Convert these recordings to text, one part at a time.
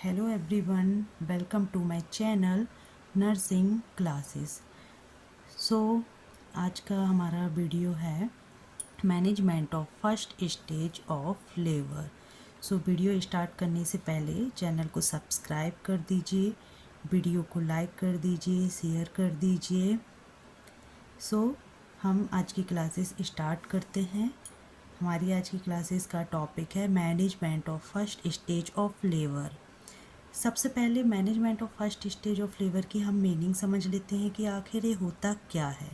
Hello everyone, welcome to my channel nursing classes. So आज का हमारा वीडियो है management of first stage of labour. So video start करने से पहले चैनल को सब्सक्राइब कर दीजिए, वीडियो को लाइक कर दीजिए, शेयर कर दीजिए। सो हम आज की क्लासेस स्टार्ट करते हैं। हमारी आज की क्लासेस का टॉपिक है management of first stage of labour. सबसे पहले management of first stage of labour की हम मीनिंग समझ लेते हैं कि आखिर ये होता क्या है।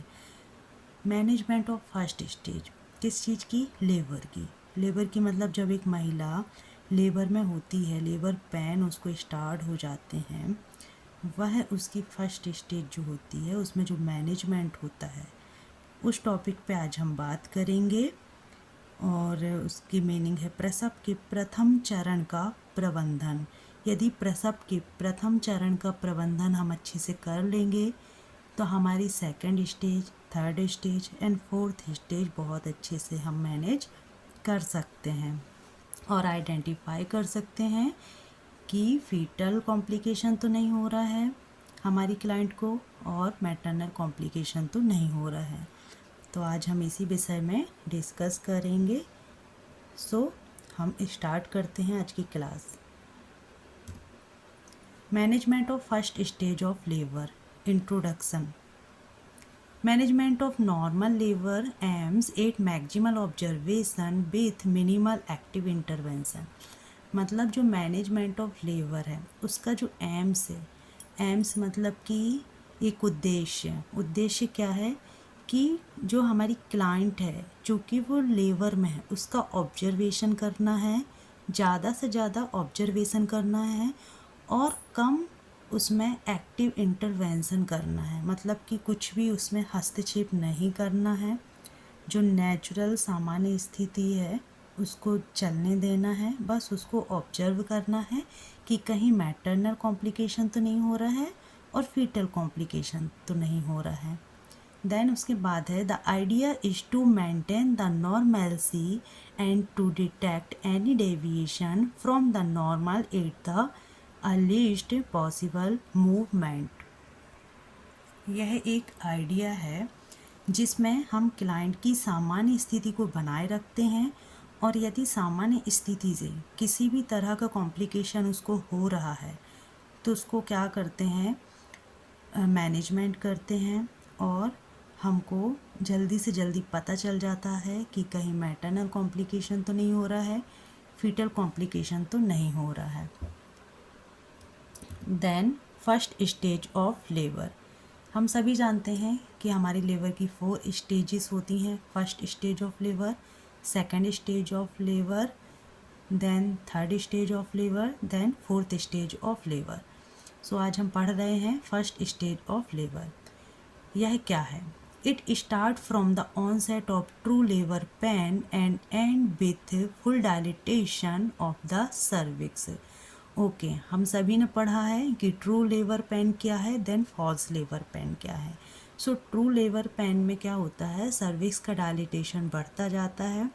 मैनेजमेंट ऑफ फर्स्ट स्टेज किस चीज़ की? लेबर की। लेबर की मतलब जब एक महिला लेबर में होती है, लेबर पेन उसको स्टार्ट हो जाते हैं, वह उसकी फर्स्ट स्टेज जो होती है उसमें जो मैनेजमेंट होता है उस टॉपिक पे आज हम बात करेंगे। और उसकी मीनिंग है प्रसव के प्रथम चरण का प्रबंधन। यदि प्रसव के प्रथम चरण का प्रबंधन हम अच्छे से कर लेंगे तो हमारी second stage, third stage and fourth stage बहुत अच्छे से हम मैनेज कर सकते हैं और आइडेंटिफाई कर सकते हैं कि फीटल कॉम्प्लिकेशन तो नहीं हो रहा है हमारी क्लाइंट को और मैटरनल कॉम्प्लिकेशन तो नहीं हो रहा है। तो आज हम इसी विषय में डिस्कस करेंगे। सो हम स्टार्ट करते हैं आज की class. Management of first stage of labour. Introduction. Management of normal labour aims at maximal observation with minimal active intervention. मतलब जो मैनेजमेंट ऑफ लेबर है उसका जो एम्स है, एम्स मतलब कि एक उद्देश्य क्या है कि जो हमारी क्लाइंट है चूँकि वो लेबर में है उसका ऑब्जर्वेशन करना है, ज़्यादा से ज़्यादा ऑब्जर्वेशन करना है और कम उसमें एक्टिव इंटरवेंशन करना है। मतलब कि कुछ भी उसमें हस्तक्षेप नहीं करना है, जो नेचुरल सामान्य स्थिति है उसको चलने देना है, बस उसको ऑब्जर्व करना है कि कहीं मैटरनल कॉम्प्लिकेशन तो नहीं हो रहा है और फीटल कॉम्प्लिकेशन तो नहीं हो रहा है। देन उसके बाद है the idea is to maintain the normalcy and to detect any deviation from the normal at the earliest possible movement. यह एक आइडिया है जिसमें हम क्लाइंट की सामान्य स्थिति को बनाए रखते हैं और यदि सामान्य स्थिति से किसी भी तरह का कॉम्प्लिकेशन उसको हो रहा है तो उसको क्या करते हैं, मैनेजमेंट करते हैं और हमको जल्दी से जल्दी पता चल जाता है कि कहीं मैटरनल कॉम्प्लिकेशन तो नहीं हो रहा है, फीटल कॉम्प्लिकेशन तो नहीं हो रहा है। Then first stage of labour. हम सभी जानते हैं कि हमारी लेबर की 4 स्टेजेस होती हैं। First stage of labour, second stage of labour, then third stage of labour, then fourth stage of labour. So आज हम पढ़ रहे हैं फर्स्ट स्टेज ऑफ लेबर। यह क्या है? It start from the onset of true labour pain and end with full dilatation of the cervix. Okay, हम सभी ने पढ़ा है कि ट्रू लेबर पेन क्या है, देन फॉल्स लेबर पेन क्या है। सो ट्रू लेबर पेन में क्या होता है, सर्विक्स का डायलिटेशन बढ़ता जाता है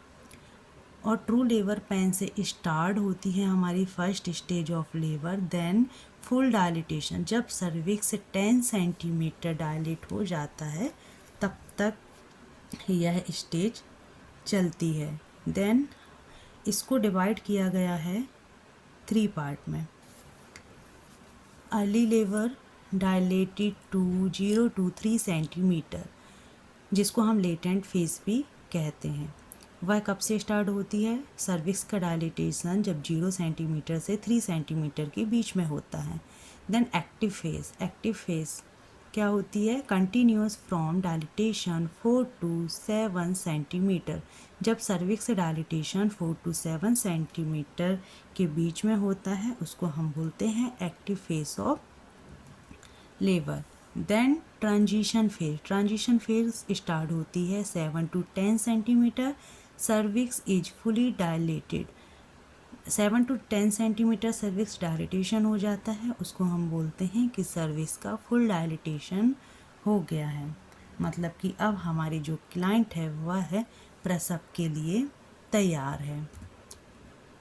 और ट्रू लेबर पेन से स्टार्ट होती है हमारी first stage of labour, then full dilatation. जब सर्विक्स 10 सेंटीमीटर डायलेट हो जाता है तब तक यह स्टेज चलती है। देन इसको डिवाइड किया गया है 3 पार्ट में। Early labour dilated to 0 to 3 centimetre, जिसको हम लेटेंट फेज भी कहते हैं। वह कब से स्टार्ट होती है? सर्विक्स का डायलिटेशन जब 0 सेंटीमीटर से 3 सेंटीमीटर के बीच में होता है। देन एक्टिव फेज क्या होती है? Continuous from dilatation 4 to 7 centimetre. जब सर्विक्स डायलिटेशन 4 to 7 सेंटीमीटर के बीच में होता है उसको हम बोलते हैं active phase of labour. Then transition phase start होती है 7 to 10 centimetre. Cervix is fully dilated. 7 to 10 centimetre cervix dilatation हो जाता है, उसको हम बोलते हैं कि सर्विक्स का फुल डायलिटेशन हो गया है। मतलब कि अब हमारी जो क्लाइंट है वह है प्रसव के लिए तैयार है।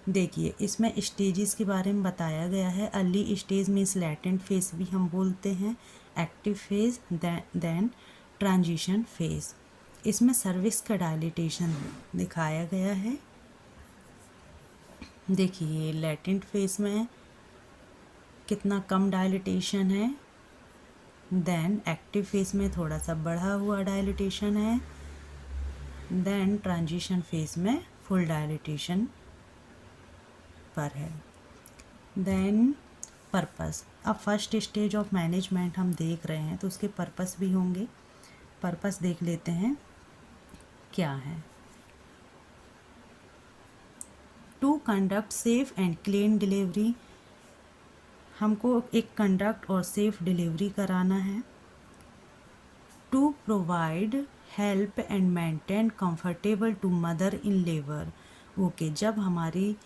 देखिए इसमें स्टेजेस के बारे में बताया गया है। Early stage means latent phase भी हम बोलते हैं, active phase, then transition phase. इसमें सर्विक्स का डायलिटेशन दिखाया गया है। देखिए लैटेंट फेज में कितना कम डायलिटेशन है, देन एक्टिव फेज में थोड़ा सा बढ़ा हुआ डायलिटेशन है, देन ट्रांजिशन फेज में फुल डायलिटेशन पर है। देन पर्पस, अब फर्स्ट स्टेज ऑफ मैनेजमेंट हम देख रहे हैं तो उसके पर्पस भी होंगे। पर्पस देख लेते हैं क्या है। To conduct safe and clean delivery, हमको एक कंडक्ट और सेफ डिलीवरी कराना है। To provide help and maintain comfortable to mother in labour, okay जब हमारी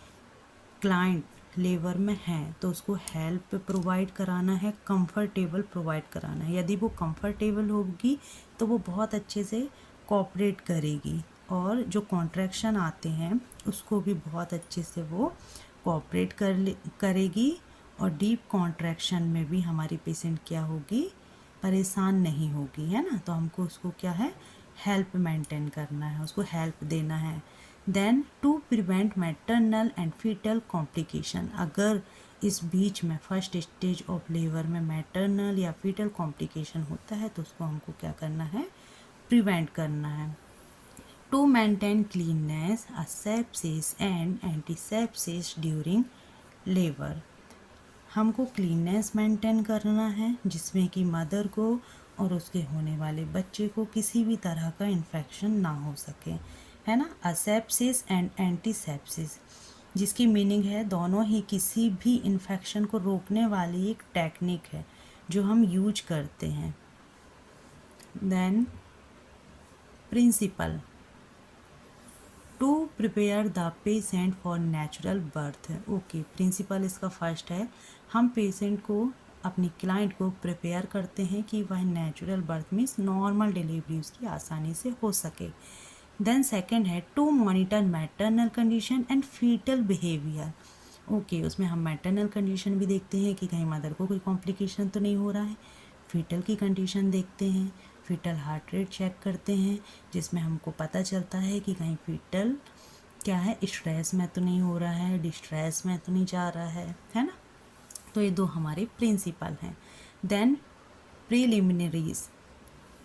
क्लाइंट लेबर में है तो उसको हेल्प प्रोवाइड कराना है, कंफर्टेबल प्रोवाइड कराना है। यदि वो कंफर्टेबल होगी तो वो बहुत अच्छे से कोऑपरेट करेगी, और जो कॉन्ट्रैक्शन आते हैं उसको भी बहुत अच्छे से वो कोऑपरेट करेगी, और डीप कॉन्ट्रैक्शन में भी हमारी पेशेंट क्या होगी, परेशान नहीं होगी, है ना। तो हमको उसको क्या है, हेल्प मेंटेन करना है, उसको हेल्प देना है। Then to prevent maternal and foetal complication, अगर इस बीच में फर्स्ट स्टेज ऑफ लेबर में मैटरनल या फीटल कॉम्प्लिकेशन होता है तो उसको हमको क्या करना है, प्रिवेंट करना है। To maintain cleanness, asepsis and antisepsis during labour, हमको क्लीननेस मेंटेन करना है जिसमें कि मदर को और उसके होने वाले बच्चे को किसी भी तरह का इन्फेक्शन ना हो सके, है ना। असेप्सिस एंड एंटीसेप्सिस, जिसकी मीनिंग है दोनों ही किसी भी इन्फेक्शन को रोकने वाली एक टेक्निक है जो हम यूज करते हैं। Then principle, to prepare the patient for natural birth, okay principle इसका फर्स्ट है, हम पेशेंट को, अपनी क्लाइंट को प्रिपेयर करते हैं कि वह natural birth means normal delivery उसकी आसानी से हो सके। देन सेकंड है to monitor maternal condition and foetal behaviour, okay उसमें हम मैटरनल कंडीशन भी देखते हैं कि कहीं मदर को कोई कॉम्प्लिकेशन तो नहीं हो रहा है, फीटल की कंडीशन देखते हैं, फीटल हार्ट रेट चेक करते हैं जिसमें हमको पता चलता है कि कहीं फीटल क्या है, स्ट्रेस में तो नहीं हो रहा है, डिस्ट्रेस में तो नहीं जा रहा है ना। तो ये दो हमारे प्रिंसिपल हैं। देन प्रीलिमिनरीज,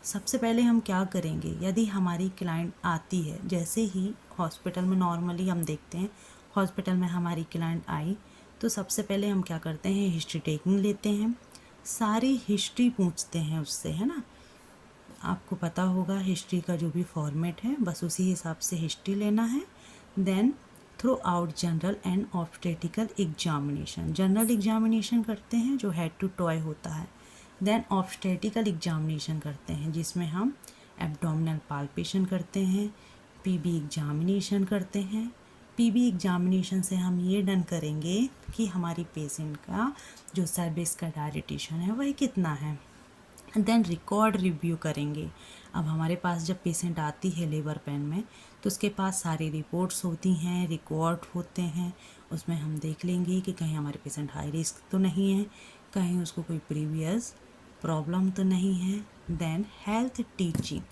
सबसे पहले हम क्या करेंगे, यदि हमारी क्लाइंट आती है, जैसे ही हॉस्पिटल में नॉर्मली हम देखते हैं, हॉस्पिटल में हमारी क्लाइंट आई तो सबसे पहले हम क्या करते हैं, हिस्ट्री टेकिंग लेते हैं, सारी हिस्ट्री पूछते हैं उससे, है ना। आपको पता होगा हिस्ट्री का जो भी फॉर्मेट है बस उसी हिसाब से हिस्ट्री लेना है। Then throughout general and obstetrical examination, general examination करते हैं जो हेड टू टॉय होता है। देन ऑब्स्टेटिकल एग्जामिनेशन करते हैं जिसमें हम एब्डोमिनल पाल्पेशन करते हैं, पीबी एग्जामिनेशन करते हैं। पीबी एग्जामिनेशन से हम ये डन करेंगे कि हमारी पेशेंट का जो सर्विक्स का डायलिटेशन है वह कितना है। देन रिकॉर्ड रिव्यू करेंगे। अब हमारे पास जब पेशेंट आती है लेबर पेन में तो उसके पास सारी रिपोर्ट्स होती हैं, रिकॉर्ड होते हैं, उसमें हम देख लेंगे कि कहीं हमारे पेशेंट हाई रिस्क तो नहीं है, कहीं उसको कोई प्रीवियस प्रॉब्लम तो नहीं है। देन हेल्थ टीचिंग,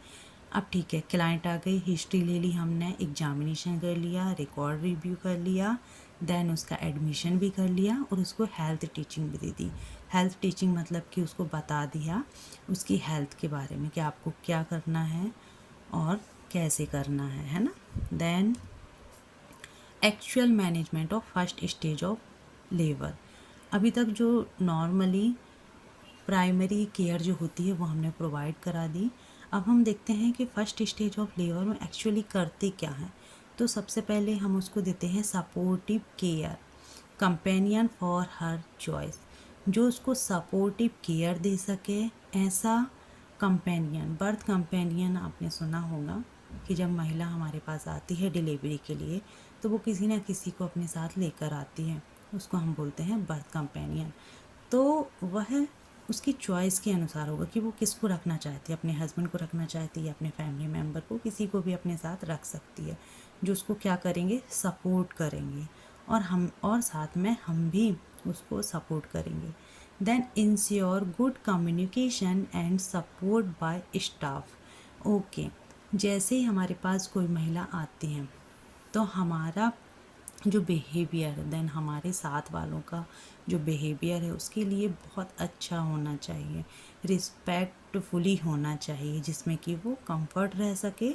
अब ठीक है क्लाइंट आ गई, हिस्ट्री ले ली हमने, एग्जामिनेशन कर लिया, रिकॉर्ड रिव्यू कर लिया, देन उसका एडमिशन भी कर लिया और उसको हेल्थ टीचिंग भी दे दी। हेल्थ टीचिंग मतलब कि उसको बता दिया उसकी हेल्थ के बारे में कि आपको क्या करना है और कैसे करना है ना। Then actual management of first stage of labour, अभी तक जो नॉर्मली प्राइमरी केयर जो होती है वो हमने प्रोवाइड करा दी। अब हम देखते हैं कि फ़र्स्ट स्टेज ऑफ लेबर में एक्चुअली करते क्या हैं। तो सबसे पहले हम उसको देते हैं supportive care, companion for her choice, जो उसको सपोर्टिव केयर दे सके ऐसा कंपेनियन। बर्थ कंपेनियन आपने सुना होगा कि जब महिला हमारे पास आती है डिलीवरी के लिए तो वो किसी न किसी को अपने साथ लेकर आती है, उसको हम बोलते हैं बर्थ कंपेनियन। तो वह उसकी चॉइस के अनुसार होगा कि वो किसको रखना चाहती है, अपने हस्बैंड को रखना चाहती है, अपने फैमिली मेम्बर को, किसी को भी अपने साथ रख सकती है, जो उसको क्या करेंगे, सपोर्ट करेंगे और साथ में हम भी उसको सपोर्ट करेंगे। Then ensure good communication and support by staff. Okay, जैसे ही हमारे पास कोई महिला आती है तो हमारा जो बिहेवियर, देन हमारे साथ वालों का जो बिहेवियर है उसके लिए बहुत अच्छा होना चाहिए, रिस्पेक्टफुली होना चाहिए, जिसमें कि वो कंफर्ट रह सके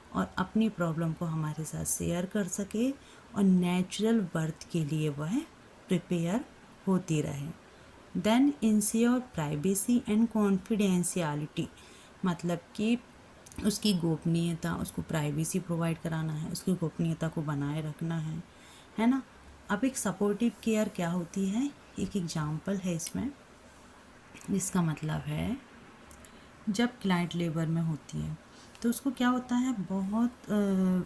और अपनी प्रॉब्लम को हमारे साथ शेयर कर सके और नेचुरल बर्थ के लिए वह प्रिपेयर होती रहे। Then ensure privacy and confidentiality, मतलब कि उसकी गोपनीयता, उसको प्राइवेसी प्रोवाइड कराना है, उसकी गोपनीयता को बनाए रखना है ना। अब एक सपोर्टिव केयर क्या होती है, एक एग्जाम्पल है इसमें, जिसका मतलब है जब क्लाइंट लेबर में होती है तो उसको क्या होता है, बहुत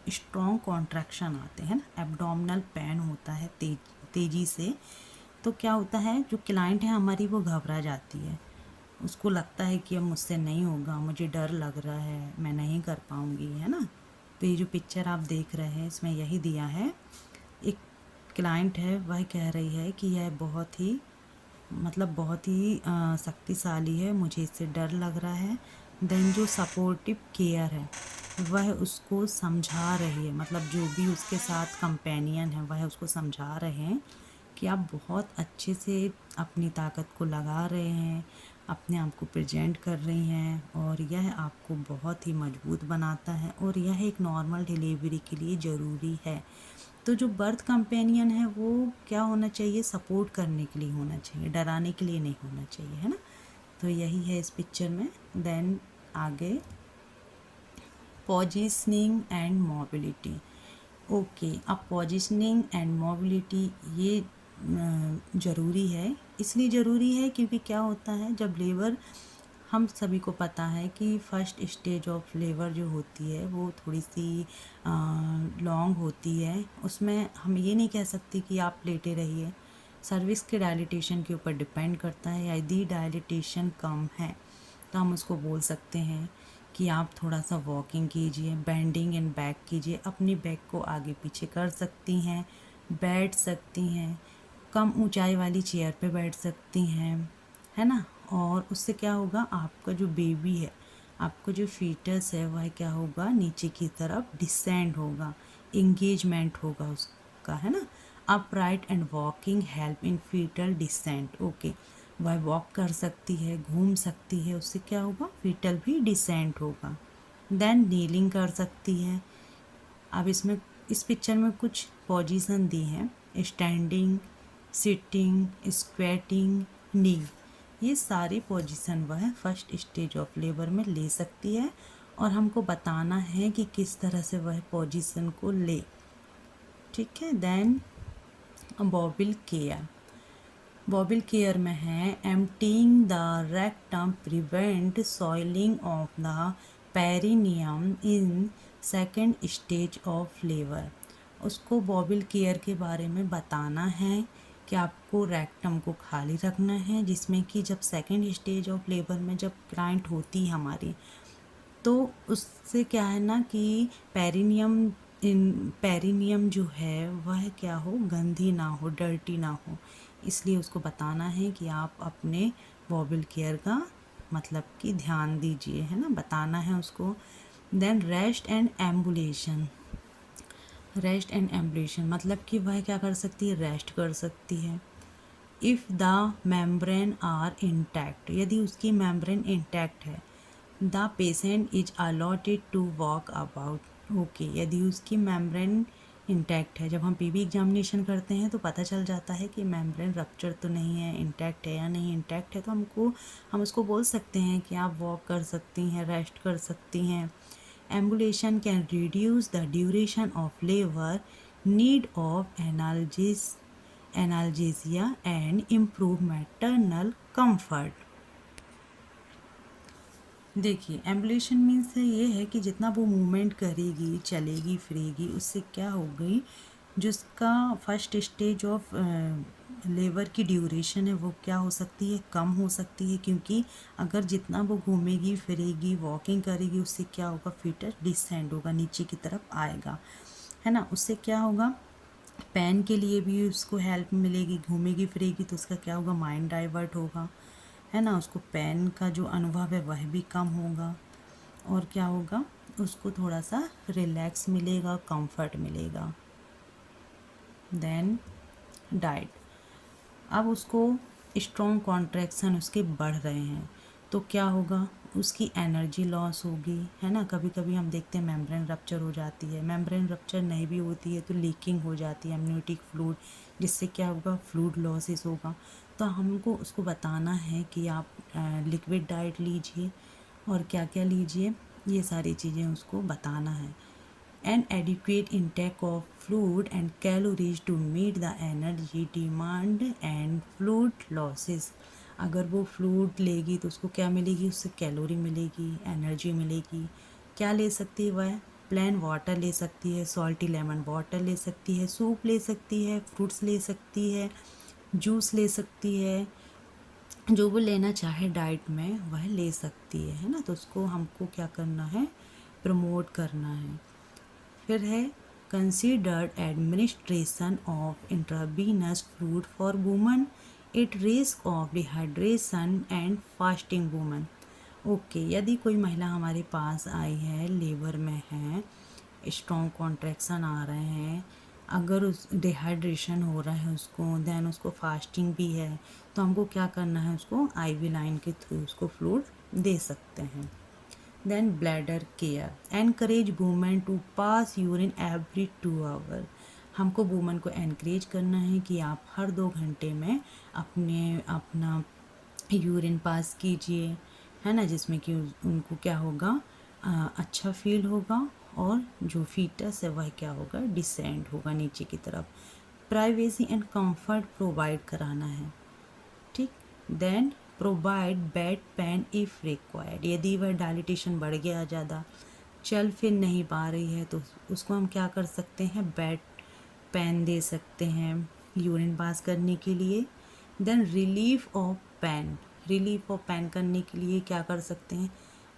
स्ट्रॉन्ग कॉन्ट्रैक्शन आते हैं ना, एब्डोमिनल पेन होता है तेज़ी से। तो क्या होता है, जो क्लाइंट है हमारी वो घबरा जाती है, उसको लगता है कि अब मुझसे नहीं होगा, मुझे डर लग रहा है, मैं नहीं कर पाऊँगी, है ना। तो ये जो पिक्चर आप देख रहे हैं इसमें यही दिया है, एक क्लाइंट है वह कह रही है कि यह बहुत ही बहुत ही शक्तिशाली है, मुझे इससे डर लग रहा है। देन जो सपोर्टिव केयर है वह उसको समझा रही है, मतलब जो भी उसके साथ कंपेनियन है वह उसको समझा रहे हैं कि आप बहुत अच्छे से अपनी ताकत को लगा रहे हैं, अपने आप को प्रेजेंट कर रही हैं और यह आपको बहुत ही मजबूत बनाता है और यह एक नॉर्मल डिलीवरी के लिए ज़रूरी है। तो जो बर्थ कंपेनियन है वो क्या होना चाहिए, सपोर्ट करने के लिए होना चाहिए, डराने के लिए नहीं होना चाहिए, है ना। तो यही है इस पिक्चर में। देन आगे पोजिशनिंग एंड मोबिलिटी। ओके, अब पोजिशनिंग एंड मोबिलिटी ये ज़रूरी है, इसलिए ज़रूरी है क्योंकि क्या होता है, जब लेबर, हम सभी को पता है कि फर्स्ट स्टेज ऑफ लेबर जो होती है वो थोड़ी सी लॉन्ग होती है, उसमें हम ये नहीं कह सकते कि आप लेटे रहिए, सर्विस के डायलिटेशन के ऊपर डिपेंड करता है। यदि डायलिटेशन कम है तो हम उसको बोल सकते हैं कि आप थोड़ा सा वॉकिंग कीजिए, बेंडिंग एंड बैक कीजिए, अपनी बैक को आगे पीछे कर सकती हैं, बैठ सकती हैं, कम ऊंचाई वाली चेयर पे बैठ सकती हैं, है ना। और उससे क्या होगा, आपका जो बेबी है, आपका जो फीटस है वह क्या होगा, नीचे की तरफ डिसेंड होगा, इंगेजमेंट होगा उसका, है ना। Upright and walking help in foetal descent. Okay, वह वॉक कर सकती है, घूम सकती है, उससे क्या होगा, फीटल भी डिसेंट होगा। देन नीलिंग कर सकती है। अब इसमें इस पिक्चर में कुछ पोजीशन दी हैं, स्टैंडिंग, सिटिंग, स्क्वेटिंग, नी, ये सारी पोजीशन वह फर्स्ट स्टेज ऑफ लेबर में ले सकती है और हमको बताना है कि किस तरह से वह पोजीशन को ले, ठीक है। देन बॉबिल केयर, बॉबिल केयर में है emptying the rectum prevent soiling of the perineum in second stage of labour. उसको बॉबिल केयर के बारे में बताना है कि आपको रेक्टम को खाली रखना है, जिसमें कि जब सेकेंड स्टेज ऑफ लेबर में जब क्लाइंट होती है हमारी, तो उससे क्या है ना कि पेरिनियम जो है वह क्या हो, गंदी ना हो, डर्टी ना हो, इसलिए उसको बताना है कि आप अपने बॉबिल केयर का कि ध्यान दीजिए, है ना, बताना है उसको। Then rest and ambulation, rest and ambulation मतलब कि वह क्या कर सकती है, रेस्ट कर सकती है। If the membrane are intact, यदि उसकी मेम्ब्रेन इंटैक्ट है, the patient is allotted to walk about. Okay, यदि उसकी मेम्ब्रेन इंटैक्ट है, जब हम पीबी एग्जामिनेशन करते हैं तो पता चल जाता है कि मेम्ब्रेन रप्चर तो नहीं है, इंटैक्ट है या नहीं इंटैक्ट है, तो हम उसको बोल सकते हैं कि आप वॉक कर सकती हैं, रेस्ट कर सकती हैं। Ambulation can reduce the duration of labour, need of analgesia and improve maternal comfort. देखिए, एम्बुलेशन मीन्स ये है कि जितना वो मूवमेंट करेगी, चलेगी फिरेगी, उससे क्या हो गई, जिसका फर्स्ट स्टेज ऑफ लेबर की ड्यूरेशन है वो क्या हो सकती है, कम हो सकती है, क्योंकि अगर जितना वो घूमेगी फिरेगी वॉकिंग करेगी उससे क्या होगा, फीटस डिसेंड होगा, नीचे की तरफ आएगा, है ना। उससे क्या होगा, पेन के लिए भी उसको हेल्प मिलेगी, घूमेगी फिरेगी तो उसका क्या होगा, माइंड डाइवर्ट होगा, है ना। उसको पेन का जो अनुभव है वह भी कम होगा, और क्या होगा, उसको थोड़ा सा रिलैक्स मिलेगा, कंफर्ट मिलेगा। देन डाइट, अब उसको स्ट्रॉन्ग कॉन्ट्रैक्शन उसके बढ़ रहे हैं तो क्या होगा, उसकी एनर्जी लॉस होगी, है ना। कभी कभी हम देखते हैं मेम्ब्रेन रप्चर हो जाती है, मेम्ब्रेन रप्चर नहीं भी होती है तो लीकिंग हो जाती है एमनियोटिक फ्लूइड, जिससे क्या होगा, फ्लूइड लॉसेस होगा। तो हमको उसको बताना है कि आप लिक्विड डाइट लीजिए और क्या क्या लीजिए, ये सारी चीज़ें उसको बताना है। An adequate intake of fluid and calories to meet the energy demand and fluid losses। अगर वो फ्लूइड लेगी तो उसको क्या मिलेगी, उससे कैलोरी मिलेगी, एनर्जी मिलेगी। क्या ले सकती है वह, प्लेन वाटर ले सकती है, सॉल्टी लेमन वाटर ले सकती है, सूप ले सकती है, फ्रूट्स ले सकती है, जूस ले सकती है, जो वो लेना चाहे डाइट में वह ले सकती है ना। तो उसको हमको क्या करना है, प्रमोट करना है। फिर है considered administration of intravenous fluid for woman at risk of dehydration and fasting woman. Okay, यदि कोई महिला हमारे पास आई है, लेबर में है, स्ट्रॉन्ग कॉन्ट्रैक्शन आ रहे हैं, अगर उस डिहाइड्रेशन हो रहा है उसको, देन उसको फास्टिंग भी है, तो हमको क्या करना है, उसको आईवी लाइन के थ्रू उसको फ्लूइड दे सकते हैं। Then bladder care, encourage women to pass urine every 2 hour. हमको वुमेन को एनकरेज करना है कि आप हर 2 घंटे में अपना यूरिन पास कीजिए, है ना, जिसमें कि उनको क्या होगा, अच्छा फील होगा, और जो फीटस है वह क्या होगा, डिसेंड होगा नीचे की तरफ। प्राइवेसी एंड कंफर्ट प्रोवाइड कराना है, ठीक। Then provide bed pan if required, यदि वह डायलिटेशन बढ़ गया ज़्यादा, चल फिर नहीं पा रही है, तो उसको हम क्या कर सकते हैं, बेड पेन दे सकते हैं यूरिन पास करने के लिए। Then relief of pain, relief of pain करने के लिए क्या कर सकते हैं,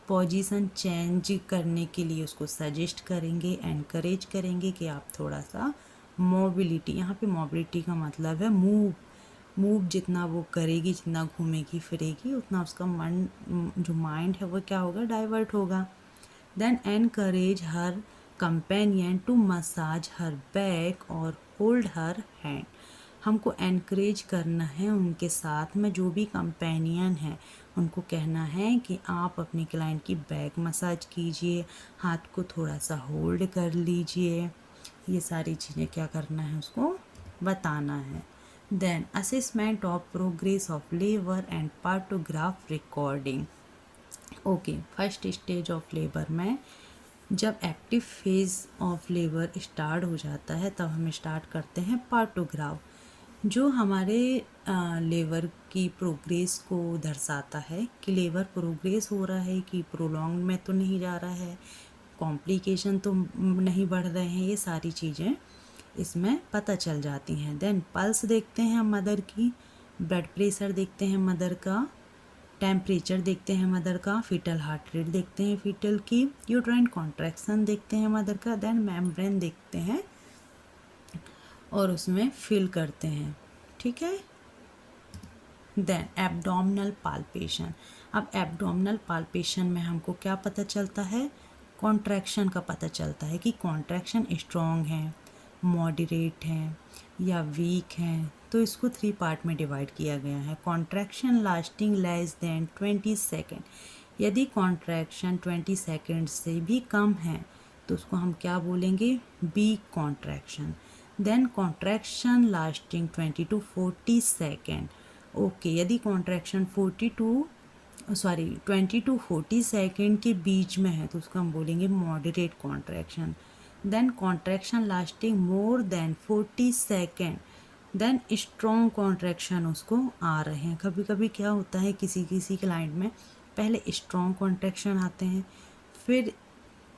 पोजीशन चेंज करने के लिए उसको सजेस्ट करेंगे, एनकरेज करेंगे कि आप थोड़ा सा मोबिलिटी, यहाँ पे मोबिलिटी का मतलब है मूव जितना वो करेगी, जितना घूमेगी फिरेगी, उतना उसका मन, जो माइंड है वो क्या होगा, डाइवर्ट होगा। Then encourage her companion to massage her back और होल्ड हर हैंड। हमको एनकरेज करना है उनके साथ में, जो भी कंपेनियन है उनको कहना है कि आप अपनी क्लाइंट की बैक मसाज कीजिए, हाथ को थोड़ा सा होल्ड कर लीजिए, ये सारी चीज़ें क्या करना है, उसको बताना है। Then assessment of progress of labour and partograph recording. Okay, first stage of labour में जब active phase of labour start हो जाता है तब हम स्टार्ट करते हैं पार्टोग्राफ, जो हमारे लेबर की प्रोग्रेस को दर्शाता है कि लेबर प्रोग्रेस हो रहा है कि प्रोलॉन्ग में तो नहीं जा रहा है, कॉम्प्लिकेशन तो नहीं बढ़ रहे हैं, ये सारी चीज़ें इसमें पता चल जाती हैं। देन पल्स देखते हैं हम मदर की, ब्लड प्रेशर देखते हैं मदर का, टेम्परेचर देखते हैं मदर का, फीटल हार्ट रेट देखते हैं फीटल की, यूट्राइन कॉन्ट्रैक्शन देखते हैं मदर का, देन मेम्ब्रेन देखते हैं और उसमें फिल करते हैं, ठीक है। देन एब्डोमिनल पाल्पेशन, अब एब्डोमिनल पाल्पेशन में हमको क्या पता चलता है, कॉन्ट्रैक्शन का पता चलता है कि कॉन्ट्रैक्शन स्ट्रॉन्ग है, मॉडरेट है या वीक है। तो इसको 3 पार्ट में डिवाइड किया गया है। Contraction lasting less than 20 second, यदि कॉन्ट्रैक्शन 20 सेकेंड से भी कम है तो उसको हम क्या बोलेंगे, weak contraction. Then contraction lasting 20 to 40 second, okay, यदि कॉन्ट्रैक्शन 20 to 40 सेकेंड के बीच में है तो उसको हम बोलेंगे moderate contraction. Then contraction lasting more than 40 second, then strong contraction उसको आ रहे हैं। कभी कभी क्या होता है, किसी किसी क्लाइंट में पहले स्ट्रॉन्ग कॉन्ट्रैक्शन आते हैं, फिर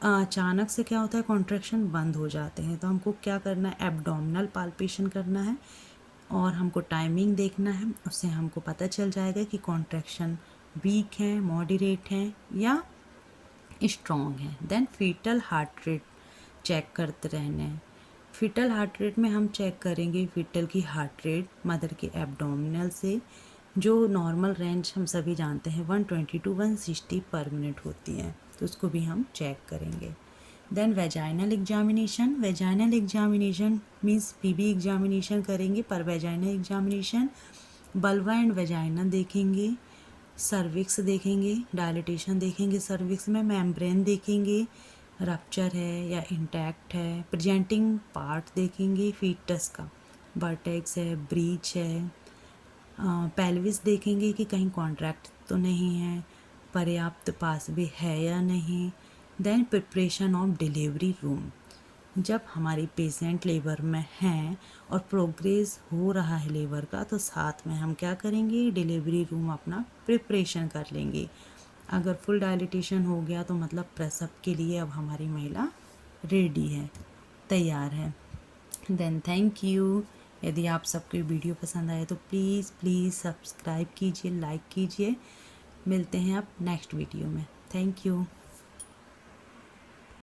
अचानक से क्या होता है, कॉन्ट्रैक्शन बंद हो जाते हैं। तो हमको क्या करना है, एब्डोमिनल पाल्पेशन करना है और हमको टाइमिंग देखना है, उससे हमको पता चल जाएगा कि कॉन्ट्रैक्शन वीक है, मॉडरेट है या स्ट्रॉन्ग है। Then foetal heart rate check करते रहना है। फीटल हार्ट रेट में हम चेक करेंगे फीटल की हार्ट रेट मदर के एब्डोमिनल से, जो नॉर्मल रेंज हम सभी जानते हैं 120 to 160 पर मिनट होती है, तो उसको भी हम चेक करेंगे। Then vaginal examination means PV examination करेंगे, पर vaginal examination vulva and vagina देखेंगे, सर्विक्स देखेंगे, डायलिटेशन देखेंगे, सर्विक्स में मेम्ब्रेन देखेंगे, रप्चर है या इंटैक्ट है, प्रेजेंटिंग पार्ट देखेंगे फीटस का, वर्टेक्स है, ब्रीच है, पेल्विस देखेंगे कि कहीं कॉन्ट्रैक्ट तो नहीं है, पर्याप्त पास भी है या नहीं। Then preparation of delivery room, जब हमारी पेशेंट लेबर में हैं और प्रोग्रेस हो रहा है लेबर का, तो साथ में हम क्या करेंगे, डिलीवरी रूम अपना प्रिपरेशन कर लेंगे। अगर फुल डायलिटेशन हो गया तो मतलब प्रसव के लिए अब हमारी महिला रेडी है, तैयार है। Then thank you. यदि आप सबको वीडियो पसंद आए तो प्लीज़ सब्सक्राइब कीजिए, लाइक कीजिए। मिलते हैं अब नेक्स्ट वीडियो में। Thank you.